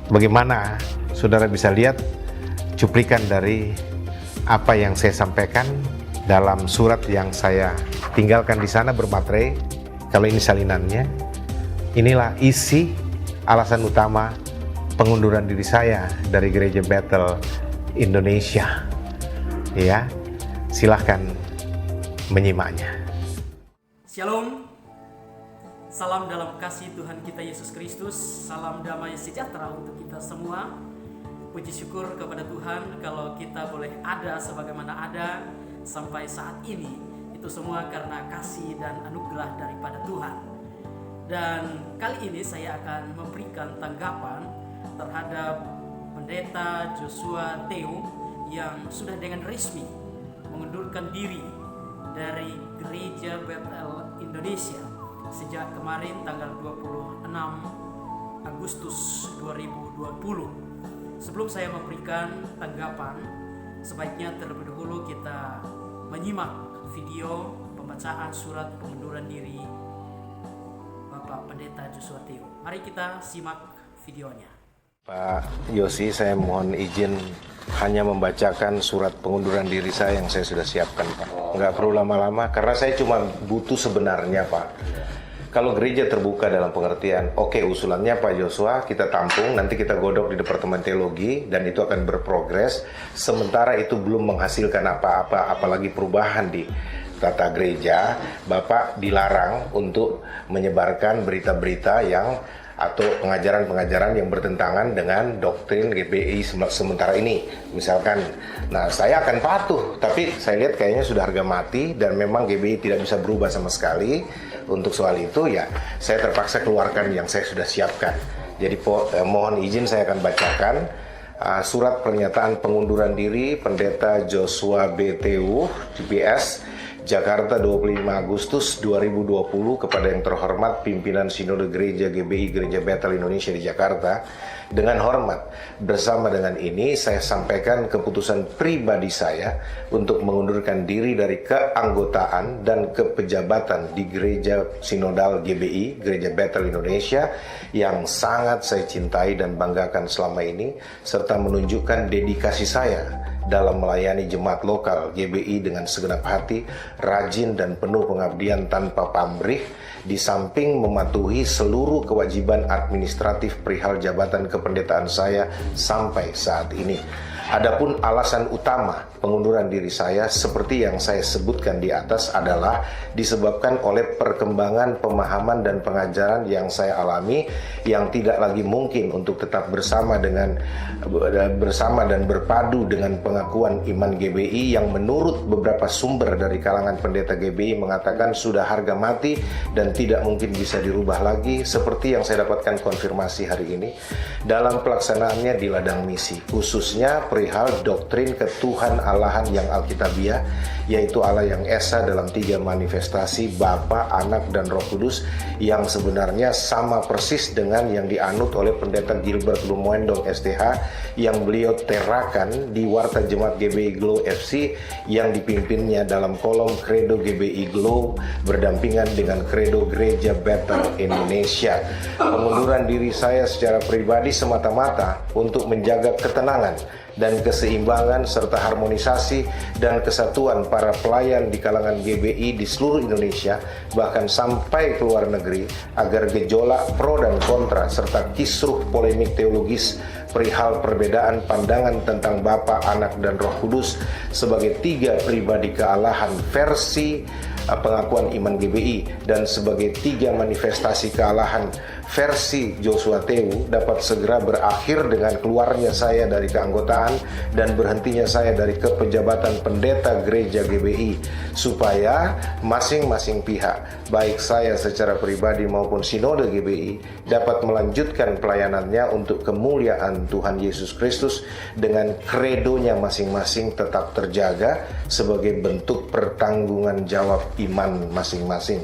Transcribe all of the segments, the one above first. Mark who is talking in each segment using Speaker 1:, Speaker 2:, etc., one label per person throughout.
Speaker 1: bagaimana saudara bisa lihat cuplikan dari apa yang saya sampaikan dalam surat yang saya tinggalkan di sana bermaterai. Kalau ini salinannya, inilah isi alasan utama pengunduran diri saya dari Gereja Bethel Indonesia. Ya, silahkan menyimaknya.
Speaker 2: Shalom, salam dalam kasih Tuhan kita Yesus Kristus, salam damai sejahtera untuk kita semua. Puji syukur kepada Tuhan kalau kita boleh ada sebagaimana ada sampai saat ini. Itu semua karena kasih dan anugerah daripada Tuhan. Dan kali ini saya akan memberikan tanggapan terhadap Pendeta Joshua Theo yang sudah dengan resmi mengundurkan diri dari Gereja Bethel Indonesia sejak kemarin tanggal 26 Agustus 2020. Sebelum saya memberikan tanggapan, sebaiknya terlebih dahulu kita menyimak video pembacaan surat pengunduran diri Bapak Pendeta Joshua Theo. Mari kita simak videonya.
Speaker 1: Pak Yosi, saya mohon izin hanya membacakan surat pengunduran diri saya yang saya sudah siapkan, Pak. Nggak perlu lama-lama, karena saya cuma butuh sebenarnya, Pak. Kalau gereja terbuka dalam pengertian, oke, usulannya Pak Joshua kita tampung, nanti kita godok di Departemen Teologi, dan itu akan berprogres. Sementara itu belum menghasilkan apa-apa, apalagi perubahan di tata gereja, Bapak dilarang untuk menyebarkan berita-berita yang atau pengajaran-pengajaran yang bertentangan dengan doktrin GBI sementara ini. Misalkan, nah saya akan patuh, tapi saya lihat kayaknya sudah harga mati dan memang GBI tidak bisa berubah sama sekali. Untuk soal itu ya saya terpaksa keluarkan yang saya sudah siapkan. Jadi mohon izin saya akan bacakan surat pernyataan pengunduran diri Pendeta Joshua B. Theo, GPS, Jakarta 25 Agustus 2020 kepada yang terhormat pimpinan Sinode Gereja GBI Gereja Bethel Indonesia di Jakarta. Dengan hormat, bersama dengan ini saya sampaikan keputusan pribadi saya untuk mengundurkan diri dari keanggotaan dan kepejabatan di Gereja Sinodal GBI Gereja Bethel Indonesia yang sangat saya cintai dan banggakan selama ini, serta menunjukkan dedikasi saya dalam melayani jemaat lokal GBI dengan segenap hati, rajin dan penuh pengabdian tanpa pamrih, di samping mematuhi seluruh kewajiban administratif perihal jabatan kependetaan saya sampai saat ini. Adapun alasan utama pengunduran diri saya seperti yang saya sebutkan di atas adalah disebabkan oleh perkembangan pemahaman dan pengajaran yang saya alami yang tidak lagi mungkin untuk tetap bersama dan berpadu dengan pengakuan iman GBI yang menurut beberapa sumber dari kalangan pendeta GBI mengatakan sudah harga mati dan tidak mungkin bisa dirubah lagi, seperti yang saya dapatkan konfirmasi hari ini dalam pelaksanaannya di ladang misi, khususnya perihal doktrin ketuhan Allahan yang alkitabiah, yaitu Allah yang esa dalam 3 manifestasi Bapa, Anak, dan Roh Kudus, yang sebenarnya sama persis dengan yang dianut oleh Pendeta Gilbert Lumoendong STH yang beliau terakan di Warta Jemaat GBI Glow FC yang dipimpinnya dalam kolom Kredo GBI Glow berdampingan dengan Kredo Gereja Bethel Indonesia. Pengunduran diri saya secara pribadi semata-mata untuk menjaga ketenangan dan keseimbangan serta harmonisasi dan kesatuan para pelayan di kalangan GBI di seluruh Indonesia, bahkan sampai ke luar negeri, agar gejolak pro dan kontra serta kisruh polemik teologis perihal perbedaan pandangan tentang Bapa, Anak, dan Roh Kudus sebagai 3 pribadi kealahan versi pengakuan iman GBI dan sebagai 3 manifestasi kealahan versi Joshua Theo dapat segera berakhir dengan keluarnya saya dari keanggotaan dan berhentinya saya dari kepejabatan pendeta gereja GBI, supaya masing-masing pihak, baik saya secara pribadi maupun sinode GBI, dapat melanjutkan pelayanannya untuk kemuliaan Tuhan Yesus Kristus dengan kredonya masing-masing tetap terjaga sebagai bentuk pertanggungan jawab iman masing-masing.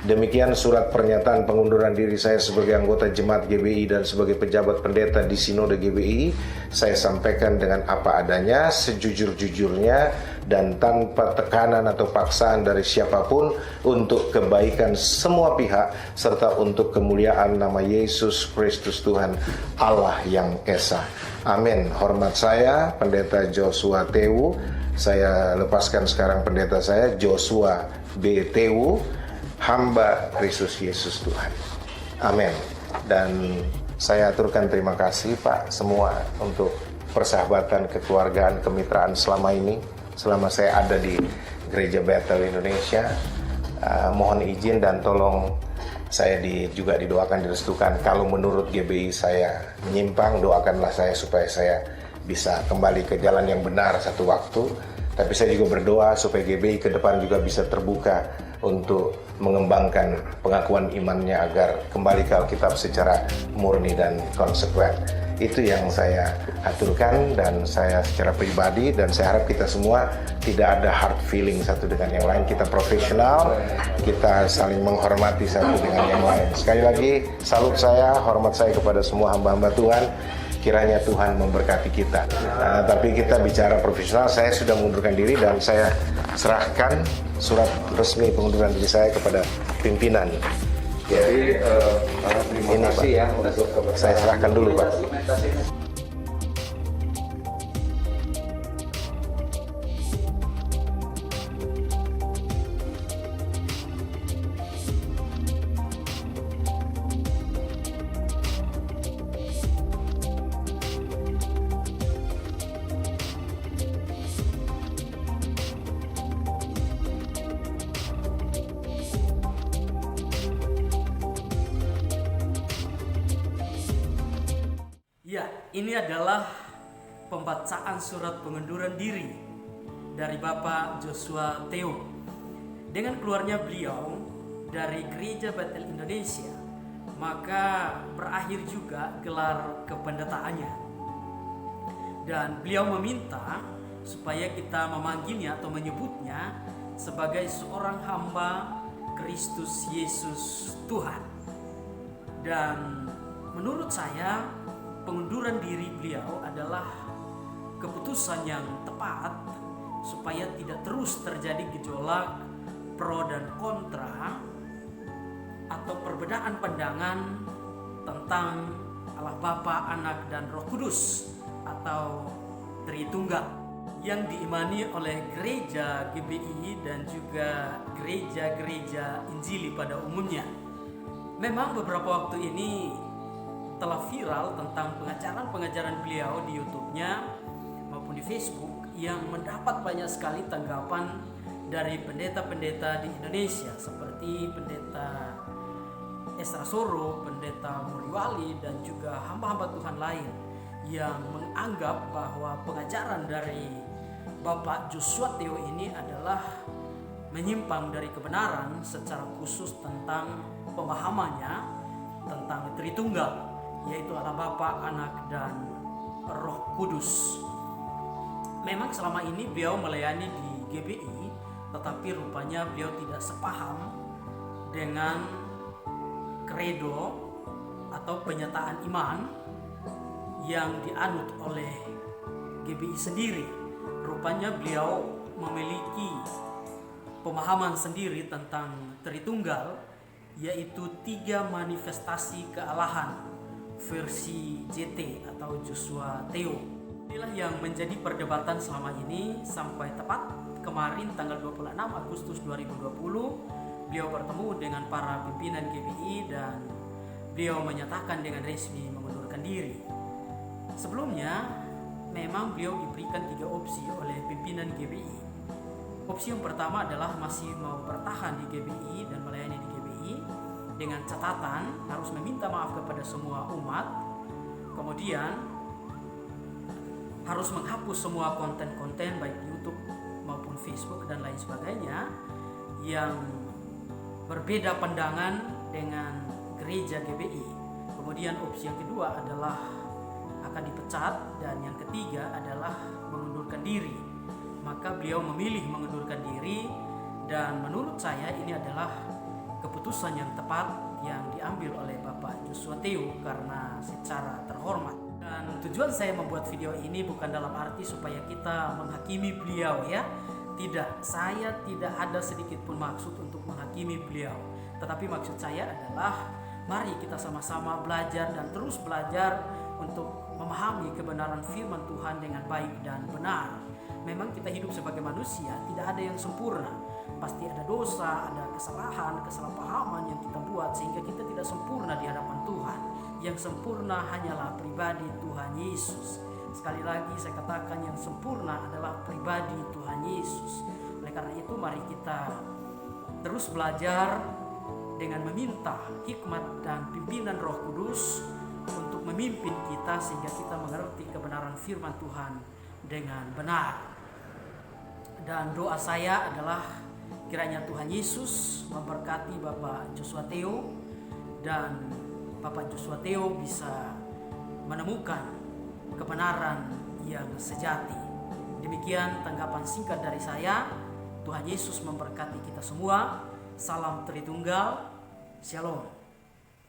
Speaker 1: Demikian surat pernyataan pengunduran diri saya sebagai anggota Jemaat GBI dan sebagai pejabat pendeta di Sinode GBI. Saya sampaikan dengan apa adanya, sejujur-jujurnya, dan tanpa tekanan atau paksaan dari siapapun, untuk kebaikan semua pihak serta untuk kemuliaan nama Yesus Kristus Tuhan Allah yang Esa. Amin. Hormat saya Pendeta Joshua Tewu. Saya lepaskan sekarang pendeta saya Joshua B. Tewu, hamba Kristus Yesus Tuhan. Amin. Dan saya aturkan terima kasih Pak semua untuk persahabatan, kekeluargaan, kemitraan selama ini, selama saya ada di Gereja Bethel Indonesia. Mohon izin dan tolong saya juga didoakan, direstukan. Kalau menurut GBI saya menyimpang, doakanlah saya supaya saya bisa kembali ke jalan yang benar satu waktu. Tapi saya juga berdoa supaya GBI ke depan juga bisa terbuka untuk mengembangkan pengakuan imannya agar kembali ke Alkitab secara murni dan konsekuen. Itu yang saya aturkan, dan saya secara pribadi, dan saya harap kita semua tidak ada hard feeling satu dengan yang lain. Kita profesional, kita saling menghormati satu dengan yang lain. Sekali lagi, salut saya, hormat saya kepada semua hamba-hamba Tuhan. Kiranya Tuhan memberkati kita. Tapi kita bicara profesional, saya sudah mengundurkan diri dan saya serahkan surat resmi pengunduran diri saya kepada pimpinan.
Speaker 3: Jadi terima kasih ya untuk
Speaker 1: saya serahkan dulu Pak.
Speaker 2: Ya, ini adalah pembacaan surat pengunduran diri dari Bapak Joshua Tewu. Dengan keluarnya beliau dari Gereja Bethel Indonesia, maka berakhir juga gelar kependetaannya. Dan beliau meminta supaya kita memanggilnya atau menyebutnya sebagai seorang hamba Kristus Yesus Tuhan. Dan menurut saya, pengunduran diri beliau adalah keputusan yang tepat supaya tidak terus terjadi gejolak pro dan kontra atau perbedaan pandangan tentang Allah Bapa, Anak, dan Roh Kudus atau Tritunggal yang diimani oleh gereja GBI dan juga gereja-gereja Injili pada umumnya. Memang beberapa waktu ini telah viral tentang pengajaran beliau di YouTube-nya maupun di Facebook yang mendapat banyak sekali tanggapan dari pendeta-pendeta di Indonesia seperti pendeta Esra Soro, pendeta Muriwali, dan juga hamba-hamba Tuhan lain yang menganggap bahwa pengajaran dari Bapak Joshua Tewu ini adalah menyimpang dari kebenaran, secara khusus tentang pemahamannya tentang Tritunggal, yaitu Allah Bapa, Anak, dan Roh Kudus. Memang selama ini beliau melayani di GBI, tetapi rupanya beliau tidak sepaham dengan kredo atau penyataan iman yang dianut oleh GBI sendiri. Rupanya beliau memiliki pemahaman sendiri tentang Tritunggal, yaitu 3 manifestasi kealahan versi JT atau Joshua Tewu. Inilah yang menjadi perdebatan selama ini sampai tepat kemarin tanggal 26 Agustus 2020 beliau bertemu dengan para pimpinan GBI dan beliau menyatakan dengan resmi mengundurkan diri. Sebelumnya memang beliau diberikan 3 opsi oleh pimpinan GBI. Opsi yang pertama adalah masih mau bertahan di GBI dan melayani di GBI dengan catatan harus meminta maaf kepada semua umat, kemudian harus menghapus semua konten-konten baik di YouTube maupun Facebook dan lain sebagainya yang berbeda pandangan dengan gereja GBI. Kemudian opsi yang kedua adalah akan dipecat, dan yang ketiga adalah mengundurkan diri. Maka beliau memilih mengundurkan diri Dan menurut saya ini adalah keputusan yang tepat yang diambil oleh Bapak Joshua Theo karena secara terhormat. Dan tujuan saya membuat video ini bukan dalam arti supaya kita menghakimi beliau ya. Tidak, saya tidak ada sedikit pun maksud untuk menghakimi beliau. Tetapi maksud saya adalah mari kita sama-sama belajar dan terus belajar untuk memahami kebenaran firman Tuhan dengan baik dan benar. Memang kita hidup sebagai manusia, tidak ada yang sempurna. Pasti ada dosa, ada kesalahan, kesalahpahaman yang kita buat sehingga kita tidak sempurna di hadapan Tuhan. Yang sempurna hanyalah pribadi Tuhan Yesus. Sekali lagi saya katakan yang sempurna adalah pribadi Tuhan Yesus. Oleh karena itu mari kita terus belajar dengan meminta hikmat dan pimpinan Roh Kudus untuk memimpin kita sehingga kita mengerti kebenaran firman Tuhan dengan benar. Dan doa saya adalah kiranya Tuhan Yesus memberkati Bapak Joshua Theo dan Bapak Joshua Theo bisa menemukan kebenaran yang sejati. Demikian tanggapan singkat dari saya. Tuhan Yesus memberkati kita semua. Salam Tritunggal. Shalom.